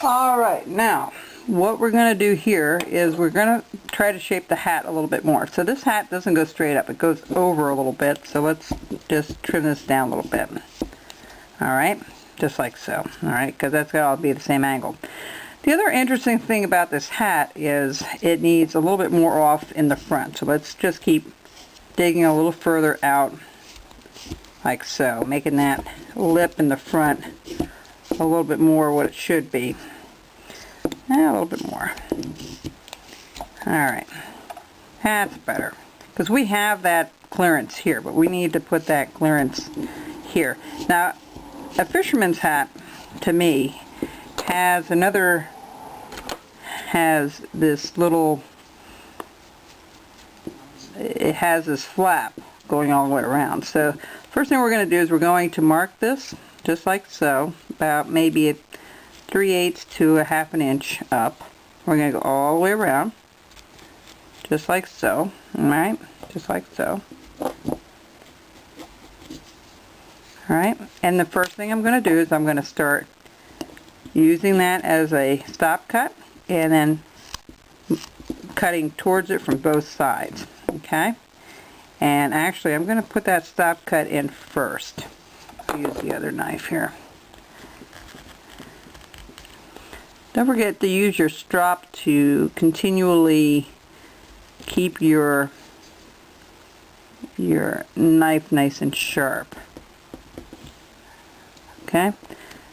Alright, now what we're going to do here is we're going to try to shape the hat a little bit more. So this hat doesn't go straight up, it goes over a little bit, so let's just trim this down a little bit. Alright, just like so. Alright, because that's got to be the same angle. The other interesting thing about this hat is it needs a little bit more off in the front. So let's just keep digging a little further out like so, making that lip in the front a little bit more what it should be. A little bit more. Alright, that's better. Because we have that clearance here, but we need to put that clearance here. Now, a fisherman's hat, to me, has this little, it has this flap going all the way around. So first thing we're going to do is we're going to mark this just like so, about maybe a 3/8 to a 1/2 inch up. We're going to go all the way around just like so. Alright, just like so. Alright, and the first thing I'm going to do is I'm going to start using that as a stop cut and then cutting towards it from both sides. Okay, and actually I'm going to put that stop cut in first. I'll use the other knife here. Don't forget to use your strop to continually keep your knife nice and sharp. Okay,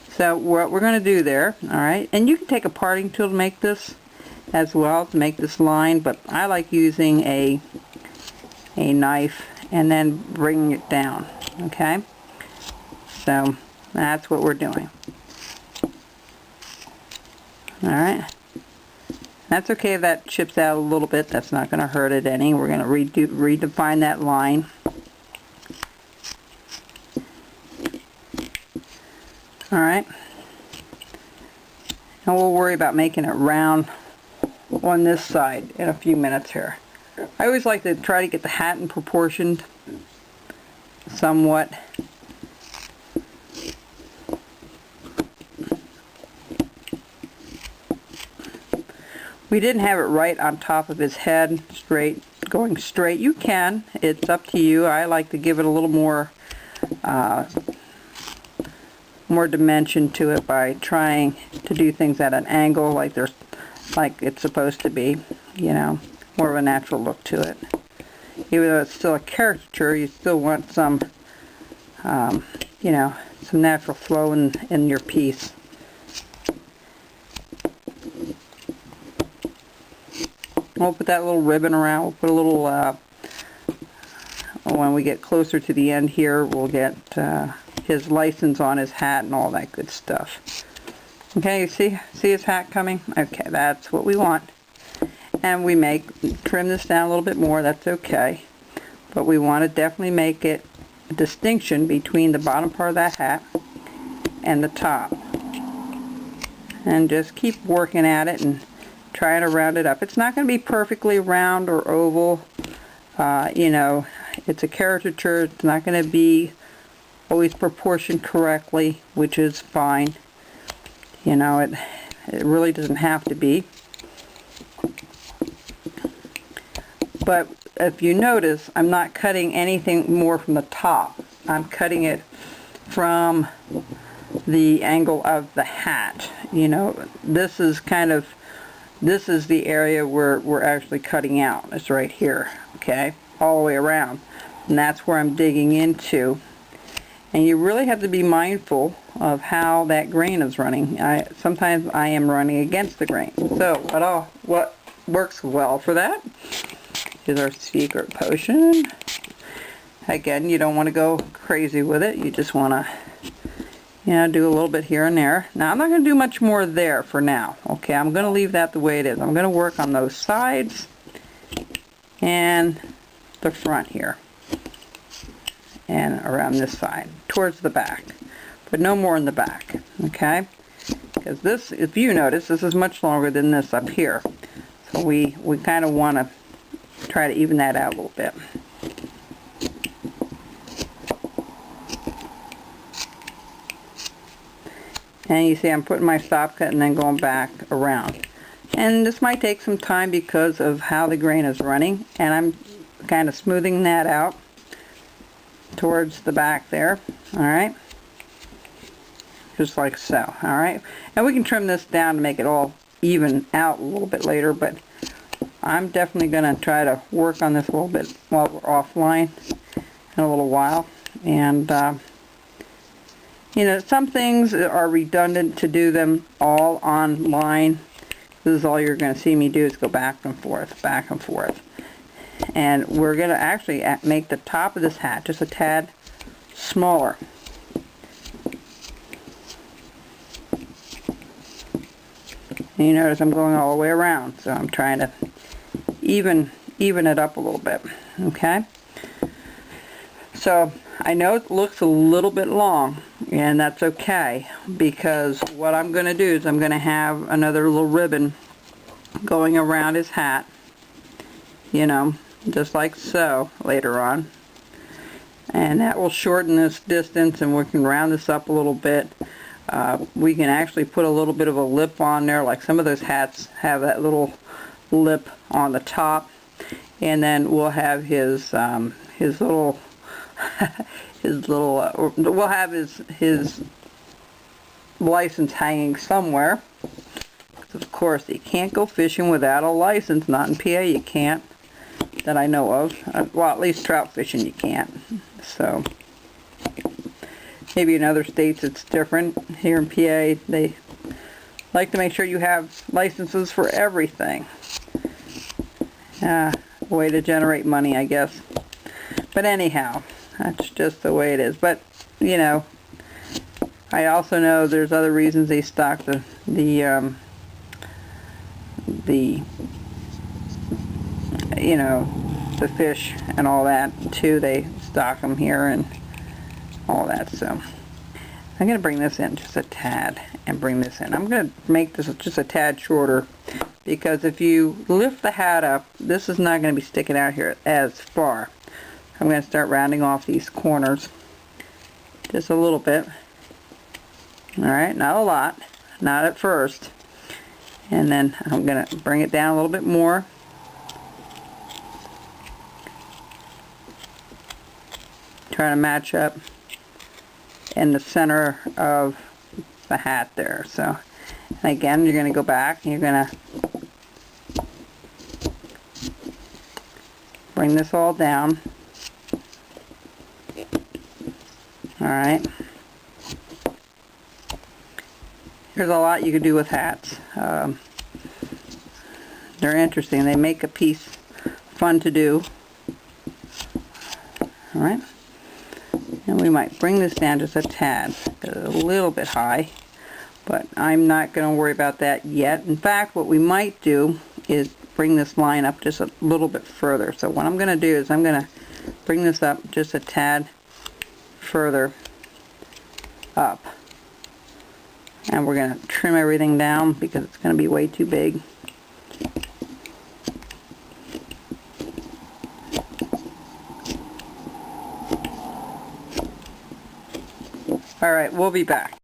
so what we're going to do there, alright, and you can take a parting tool to make this as well, to make this line, but I like using a knife and then bringing it down. Okay, so that's what we're doing. Alright, that's okay if that chips out a little bit, that's not going to hurt it any. We're going to redefine that line. Alright, and we'll worry about making it round on this side in a few minutes here. I always like to try to get the hat in proportion somewhat. We didn't have it right on top of his head, straight, going straight. You can, it's up to you. I like to give it a little more dimension to it by trying to do things at an angle like it's supposed to be, you know, more of a natural look to it. Even though it's still a caricature, you still want some, you know, some natural flow in your piece. We'll put that little ribbon around. We'll put a little, when we get closer to the end here, we'll get his license on his hat and all that good stuff. Okay, you see his hat coming? Okay, that's what we want. And we trim this down a little bit more, that's okay. But we want to definitely make it a distinction between the bottom part of that hat and the top. And just keep working at it and trying to round it up. It's not going to be perfectly round or oval. You know, it's a caricature. It's not going to be always proportioned correctly, which is fine. You know, it really doesn't have to be. But if you notice, I'm not cutting anything more from the top. I'm cutting it from the angle of the hat. You know, this is the area where we're actually cutting out. It's right here, okay, all the way around. And that's where I'm digging into. And you really have to be mindful of how that grain is running. Sometimes I am running against the grain. So what works well for that is our secret potion. Again, you don't want to go crazy with it. You just want to, you know, do a little bit here and there. Now I'm not going to do much more there for now. Okay, I'm going to leave that the way it is. I'm going to work on those sides and the front here and around this side towards the back, but no more in the back. Okay, because this, if you notice, this is much longer than this up here, so we kind of want to try to even that out a little bit. And you see I'm putting my stop cut and then going back around. And this might take some time because of how the grain is running, and I'm kind of smoothing that out towards the back there. Alright, just like so. Alright, and we can trim this down to make it all even out a little bit later, but I'm definitely going to try to work on this a little bit while we're offline in a little while. And you know, some things are redundant to do them all online. This is all you're going to see me do is go back and forth, back and forth. And we're going to actually make the top of this hat just a tad smaller. And you notice I'm going all the way around, so I'm trying to even it up a little bit. Okay? So I know it looks a little bit long, and that's okay, because what I'm going to do is I'm going to have another little ribbon going around his hat, you know, just like so later on. And that will shorten this distance, and we can round this up a little bit. We can actually put a little bit of a lip on there, like some of those hats have that little lip on the top. And then we'll have his little we'll have his license hanging somewhere. Of course, you can't go fishing without a license. Not in PA, you can't, that I know of. Well, at least trout fishing you can't. So maybe in other states it's different. Here in PA, they like to make sure you have licenses for everything. Way to generate money, I guess. But anyhow, that's just the way it is. But you know, I also know there's other reasons they stock the you know, the fish and all that too. They stock them here and all that. So I'm going to bring this in just a tad and bring this in. I'm going to make this just a tad shorter, because if you lift the hat up, this is not going to be sticking out here as far. I'm going to start rounding off these corners just a little bit. Alright, not a lot, not at first. And then I'm going to bring it down a little bit more. Try to match up in the center of the hat there. So, and again, you're going to go back and you're going to bring this all down. Alright. There's a lot you can do with hats. They're interesting. They make a piece fun to do. Alright. And we might bring this down just a tad. A little bit high. But I'm not going to worry about that yet. In fact, what we might do is bring this line up just a little bit further. So what I'm going to do is I'm going to bring this up just a tad further up. And we're going to trim everything down because it's going to be way too big. Alright, we'll be back.